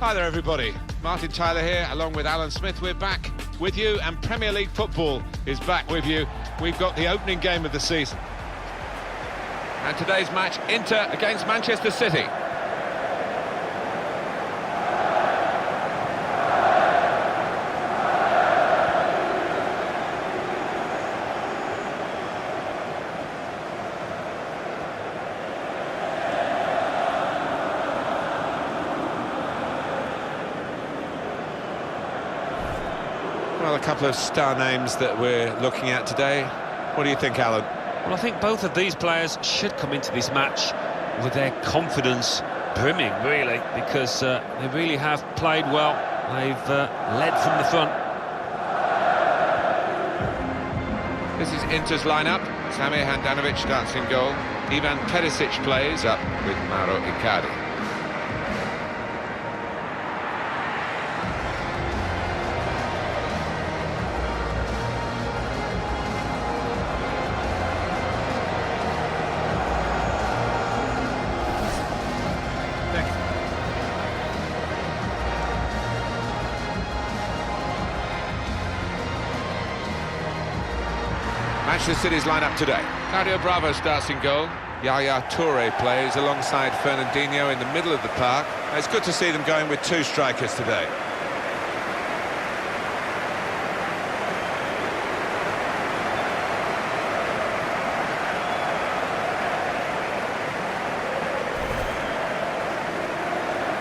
Hi there everybody, Martin Tyler here along with Alan Smith. We're back with you and Premier League football is back with you. We've got the opening game of the season. And today's match, Inter against Manchester City. Well, a couple of star names that we're looking at today. What do you think, Alan? Well, I think both of these players should come into this match with their confidence brimming, really, because they really have played well. They've led from the front. This is Inter's lineup. Samir Handanovic starts in goal. Ivan Perisic plays up with Mauro Icardi. Manchester City's lineup today. Claudio Bravo starts in goal. Yaya Toure plays alongside Fernandinho in the middle of the park. It's good to see them going with two strikers today.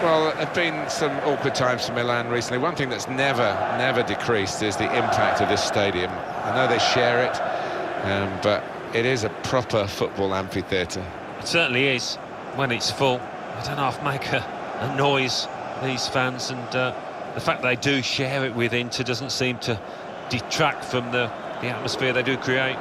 Well, there have been some awkward times for Milan recently. One thing that's never decreased is the impact of this stadium. I know they share it, but it is a proper football amphitheatre. It certainly is. When it's full, I don't half make a noise, these fans, and the fact they do share it with Inter doesn't seem to detract from the atmosphere they do create.